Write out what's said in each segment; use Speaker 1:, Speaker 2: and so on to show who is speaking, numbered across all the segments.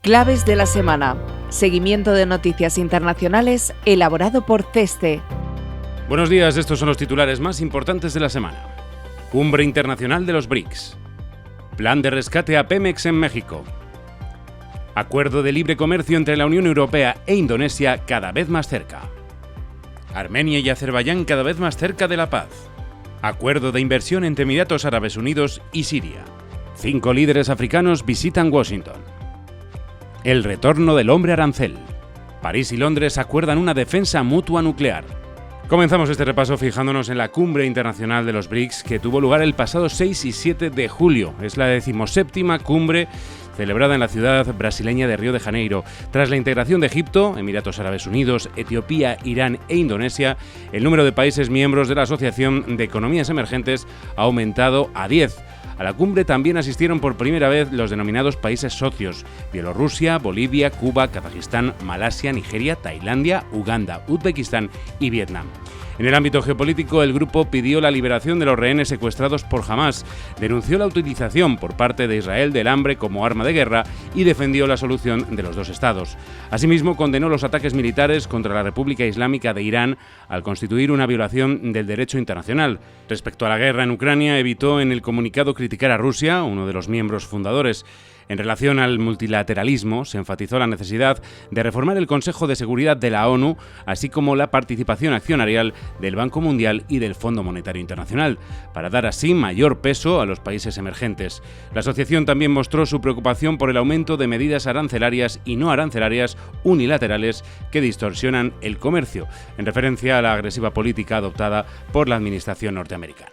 Speaker 1: Claves de la semana. Seguimiento de noticias internacionales elaborado por CESTE.
Speaker 2: Buenos días, estos son los titulares más importantes de la semana. Cumbre Internacional de los BRICS. Plan de rescate a Pemex en México. Acuerdo de libre comercio entre la Unión Europea e Indonesia cada vez más cerca. Armenia y Azerbaiyán cada vez más cerca de la paz. Acuerdo de inversión entre Emiratos Árabes Unidos y Siria. 5 líderes africanos visitan Washington. El retorno del hombre arancel. París y Londres acuerdan una defensa mutua nuclear. Comenzamos este repaso fijándonos en la Cumbre Internacional de los BRICS que tuvo lugar el pasado 6 y 7 de julio. Es la 17ª cumbre celebrada en la ciudad brasileña de Río de Janeiro. Tras la integración de Egipto, Emiratos Árabes Unidos, Etiopía, Irán e Indonesia, el número de países miembros de la Asociación de Economías Emergentes ha aumentado a 10. A la cumbre también asistieron por primera vez los denominados países socios: Bielorrusia, Bolivia, Cuba, Kazajistán, Malasia, Nigeria, Tailandia, Uganda, Uzbekistán y Vietnam. En el ámbito geopolítico, el grupo pidió la liberación de los rehenes secuestrados por Hamás, denunció la utilización por parte de Israel del hambre como arma de guerra y defendió la solución de los dos estados. Asimismo, condenó los ataques militares contra la República Islámica de Irán al constituir una violación del derecho internacional. Respecto a la guerra en Ucrania, evitó en el comunicado criticar a Rusia, uno de los miembros fundadores. En relación al multilateralismo, se enfatizó la necesidad de reformar el Consejo de Seguridad de la ONU, así como la participación accionarial del Banco Mundial y del Fondo Monetario Internacional, para dar así mayor peso a los países emergentes. La asociación también mostró su preocupación por el aumento de medidas arancelarias y no arancelarias unilaterales que distorsionan el comercio, en referencia a la agresiva política adoptada por la administración norteamericana.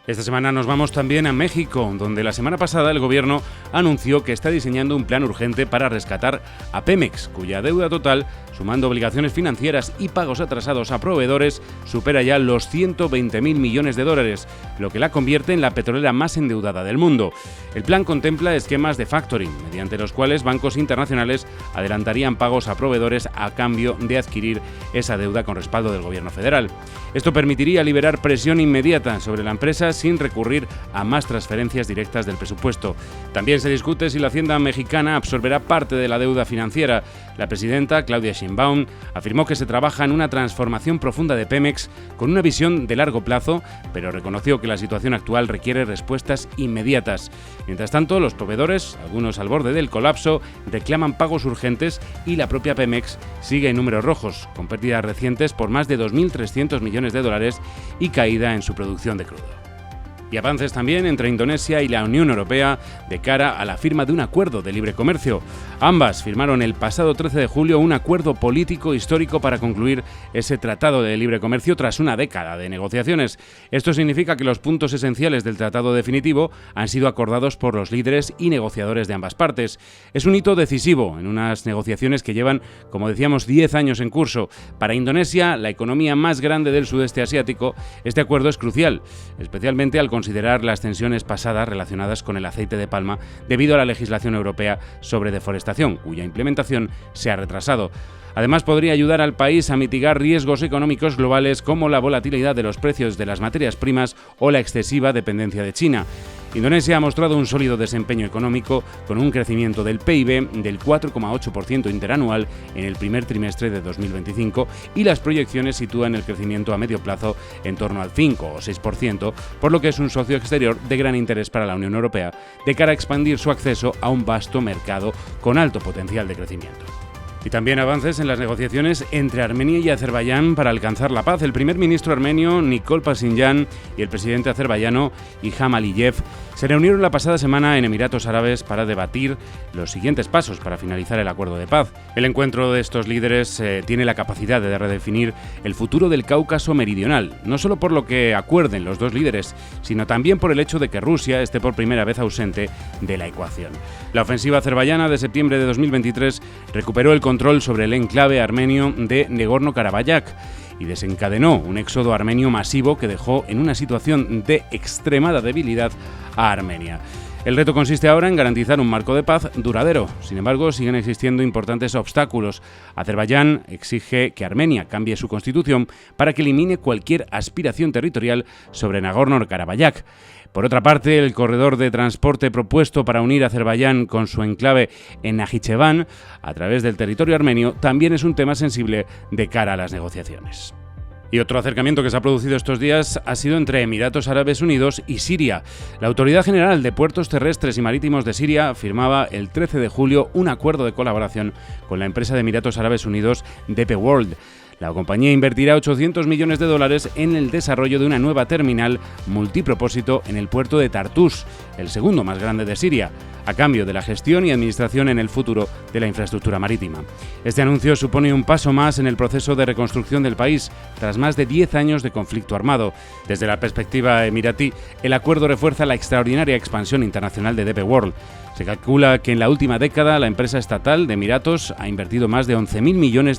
Speaker 2: Esta semana nos vamos también a México, donde la semana pasada el gobierno anunció que está diseñando un plan urgente para rescatar a Pemex, cuya deuda total, sumando obligaciones financieras y pagos atrasados a proveedores, supera ya los 120.000 millones de dólares, lo que la convierte en la petrolera más endeudada del mundo. El plan contempla esquemas de factoring, mediante los cuales bancos internacionales adelantarían pagos a proveedores a cambio de adquirir esa deuda con respaldo del gobierno federal. Esto permitiría liberar presión inmediata sobre la empresa sin recurrir a más transferencias directas del presupuesto. También se discute si la Hacienda mexicana absorberá parte de la deuda financiera. La presidenta, Claudia Sheinbaum, afirmó que se trabaja en una transformación profunda de Pemex con una visión de largo plazo, pero reconoció que la situación actual requiere respuestas inmediatas. Mientras tanto, los proveedores, algunos al borde del colapso, reclaman pagos urgentes y la propia Pemex sigue en números rojos, con pérdidas recientes por más de 2.300 millones de dólares y caída en su producción de crudo. Y avances también entre Indonesia y la Unión Europea de cara a la firma de un acuerdo de libre comercio. Ambas firmaron el pasado 13 de julio un acuerdo político histórico para concluir ese tratado de libre comercio tras una década de negociaciones. Esto significa que los puntos esenciales del tratado definitivo han sido acordados por los líderes y negociadores de ambas partes. Es un hito decisivo en unas negociaciones que llevan, como decíamos, 10 años en curso. Para Indonesia, la economía más grande del sudeste asiático, este acuerdo es crucial, especialmente al considerar las tensiones pasadas relacionadas con el aceite de palma debido a la legislación europea sobre deforestación, cuya implementación se ha retrasado. Además, podría ayudar al país a mitigar riesgos económicos globales como la volatilidad de los precios de las materias primas o la excesiva dependencia de China. Indonesia ha mostrado un sólido desempeño económico con un crecimiento del PIB del 4,8% interanual en el primer trimestre de 2025 y las proyecciones sitúan el crecimiento a medio plazo en torno al 5 o 6%, por lo que es un socio exterior de gran interés para la Unión Europea de cara a expandir su acceso a un vasto mercado con alto potencial de crecimiento. Y también avances en las negociaciones entre Armenia y Azerbaiyán para alcanzar la paz. El primer ministro armenio, Nikol Pashinyan, y el presidente azerbaiyano, Ilham Aliyev, se reunieron la pasada semana en Emiratos Árabes para debatir los siguientes pasos para finalizar el acuerdo de paz. El encuentro de estos líderes tiene la capacidad de redefinir el futuro del Cáucaso meridional, no solo por lo que acuerden los dos líderes, sino también por el hecho de que Rusia esté por primera vez ausente de la ecuación. La ofensiva azerbaiyana de septiembre de 2023 recuperó el control sobre el enclave armenio de Nagorno-Karabaj y desencadenó un éxodo armenio masivo que dejó en una situación de extremada debilidad a Armenia. El reto consiste ahora en garantizar un marco de paz duradero. Sin embargo, siguen existiendo importantes obstáculos. Azerbaiyán exige que Armenia cambie su constitución para que elimine cualquier aspiración territorial sobre Nagorno-Karabaj. Por otra parte, el corredor de transporte propuesto para unir Azerbaiyán con su enclave en Najicheván a través del territorio armenio también es un tema sensible de cara a las negociaciones. Y otro acercamiento que se ha producido estos días ha sido entre Emiratos Árabes Unidos y Siria. La Autoridad General de Puertos Terrestres y Marítimos de Siria firmaba el 13 de julio un acuerdo de colaboración con la empresa de Emiratos Árabes Unidos DP World. La compañía invertirá $800 millones en el desarrollo de una nueva terminal multipropósito en el puerto de Tartus, el segundo más grande de Siria, a cambio de la gestión y administración en el futuro de la infraestructura marítima. Este anuncio supone un paso más en el proceso de reconstrucción del país, tras más de 10 años de conflicto armado. Desde la perspectiva emiratí, el acuerdo refuerza la extraordinaria expansión internacional de DP World. Se calcula que en la última década la empresa estatal de Emiratos ha invertido más de $11.000 millones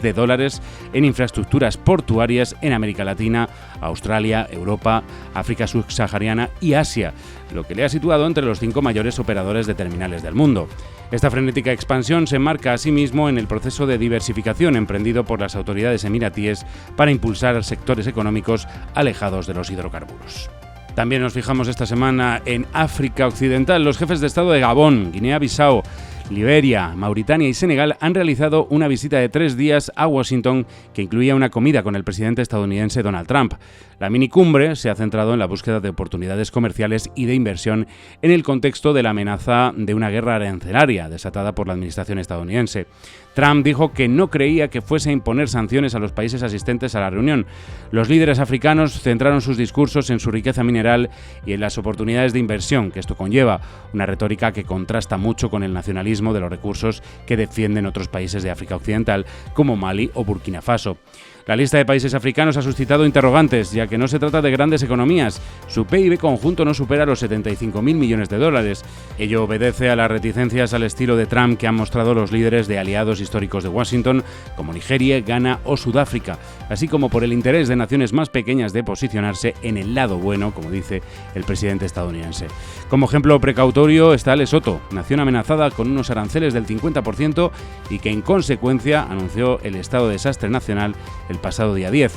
Speaker 2: en infraestructuras portuarias en América Latina, Australia, Europa, África subsahariana y Asia, lo que le ha situado entre los 5 mayores operadores de terminales del mundo. Esta frenética expansión se enmarca asimismo en el proceso de diversificación emprendido por las autoridades emiratíes para impulsar sectores económicos alejados de los hidrocarburos. También nos fijamos esta semana en África Occidental. Los jefes de Estado de Gabón, Guinea-Bissau, Liberia, Mauritania y Senegal han realizado una visita de 3 días a Washington que incluía una comida con el presidente estadounidense Donald Trump. La minicumbre se ha centrado en la búsqueda de oportunidades comerciales y de inversión en el contexto de la amenaza de una guerra arancelaria desatada por la administración estadounidense. Trump dijo que no creía que fuese a imponer sanciones a los países asistentes a la reunión. Los líderes africanos centraron sus discursos en su riqueza mineral y en las oportunidades de inversión que esto conlleva, una retórica que contrasta mucho con el nacionalismo de los recursos que defienden otros países de África Occidental como Mali o Burkina Faso. La lista de países africanos ha suscitado interrogantes, ya que no se trata de grandes economías. Su PIB conjunto no supera los $75.000 millones. Ello obedece a las reticencias al estilo de Trump que han mostrado los líderes de aliados históricos de Washington, como Nigeria, Ghana o Sudáfrica, así como por el interés de naciones más pequeñas de posicionarse en el lado bueno, como dice el presidente estadounidense. Como ejemplo precautorio está Lesoto, nación amenazada con unos aranceles del 50% y que en consecuencia anunció el estado de desastre nacional el pasado día 10.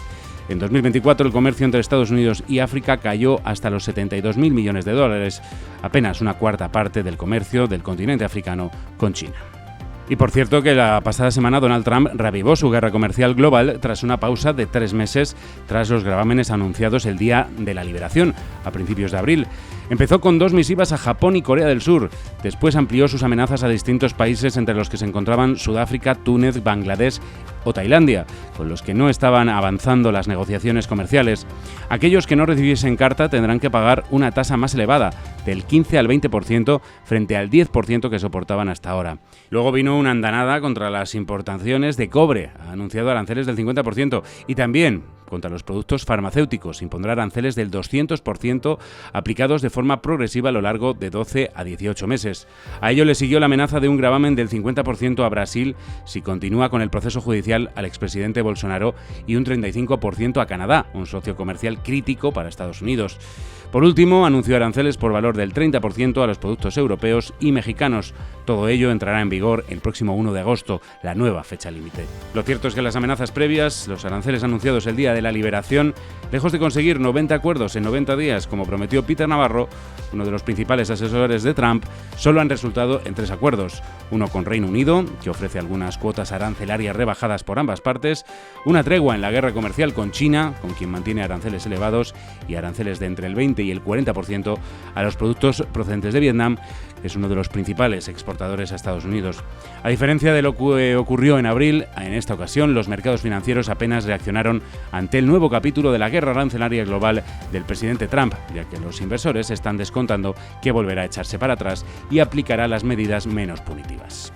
Speaker 2: En 2024 el comercio entre Estados Unidos y África cayó hasta los $72.000 millones, apenas una cuarta parte del comercio del continente africano con China. Y por cierto que la pasada semana Donald Trump reavivó su guerra comercial global tras una pausa de 3 meses tras los gravámenes anunciados el día de la liberación, a principios de abril. Empezó con 2 misivas a Japón y Corea del Sur. Después amplió sus amenazas a distintos países entre los que se encontraban Sudáfrica, Túnez, Bangladesh o Tailandia, con los que no estaban avanzando las negociaciones comerciales. Aquellos que no recibiesen carta tendrán que pagar una tasa más elevada, del 15 al 20% frente al 10% que soportaban hasta ahora. Luego vino una andanada contra las importaciones de cobre, ha anunciado aranceles del 50%, y también contra los productos farmacéuticos, impondrá aranceles del 200% aplicados de forma progresiva a lo largo de 12 a 18 meses. A ello le siguió la amenaza de un gravamen del 50% a Brasil si continúa con el proceso judicial al expresidente Bolsonaro y un 35% a Canadá, un socio comercial crítico para Estados Unidos. Por último, anunció aranceles por valor del 30% a los productos europeos y mexicanos. Todo ello entrará en vigor el próximo 1 de agosto, la nueva fecha límite. Lo cierto es que las amenazas previas, los aranceles anunciados el día de la liberación, lejos de conseguir 90 acuerdos en 90 días, como prometió Peter Navarro, uno de los principales asesores de Trump, solo han resultado en 3 acuerdos. Uno con Reino Unido, que ofrece algunas cuotas arancelarias rebajadas por ambas partes, una tregua en la guerra comercial con China, con quien mantiene aranceles elevados y aranceles de entre el 20 y el 40% a los productos procedentes de Vietnam, que es uno de los principales exportadores a Estados Unidos. A diferencia de lo que ocurrió en abril, en esta ocasión los mercados financieros apenas reaccionaron ante el nuevo capítulo de la guerra arancelaria global del presidente Trump, ya que los inversores están descontando que volverá a echarse para atrás y aplicará las medidas menos punitivas.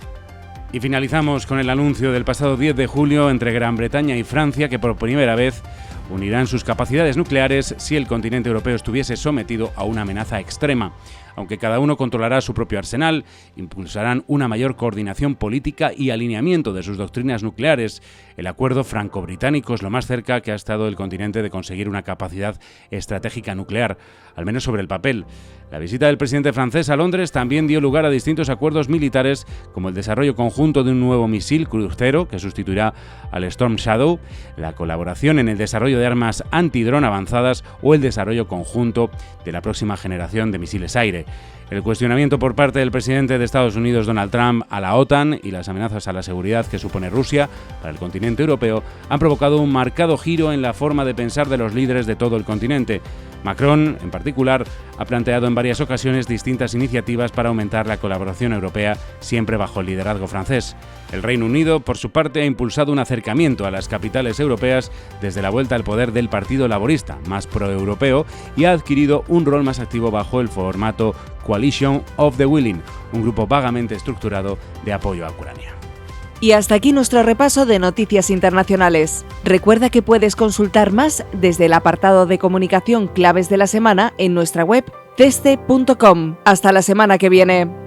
Speaker 2: Y finalizamos con el anuncio del pasado 10 de julio entre Gran Bretaña y Francia que por primera vez unirán sus capacidades nucleares si el continente europeo estuviese sometido a una amenaza extrema. aunque cada uno controlará su propio arsenal, impulsarán una mayor coordinación política y alineamiento de sus doctrinas nucleares. El acuerdo franco-británico es lo más cerca que ha estado el continente de conseguir una capacidad estratégica nuclear, al menos sobre el papel. La visita del presidente francés a Londres también dio lugar a distintos acuerdos militares, como el desarrollo conjunto de un nuevo misil crucero que sustituirá al Storm Shadow, la colaboración en el desarrollo de armas antidrón avanzadas o el desarrollo conjunto de la próxima generación de misiles aire. El cuestionamiento por parte del presidente de Estados Unidos, Donald Trump, a la OTAN y las amenazas a la seguridad que supone Rusia para el continente europeo han provocado un marcado giro en la forma de pensar de los líderes de todo el continente. Macron, en particular, ha planteado en varias ocasiones distintas iniciativas para aumentar la colaboración europea, siempre bajo el liderazgo francés. El Reino Unido, por su parte, ha impulsado un acercamiento a las capitales europeas desde la vuelta al poder del Partido Laborista, más pro-europeo, y ha adquirido un rol más activo bajo el formato Coalition of the Willing, un grupo vagamente estructurado de apoyo a Ucrania.
Speaker 1: Y hasta aquí nuestro repaso de noticias internacionales. Recuerda que puedes consultar más desde el apartado de comunicación Claves de la Semana en nuestra web ceste.com. Hasta la semana que viene.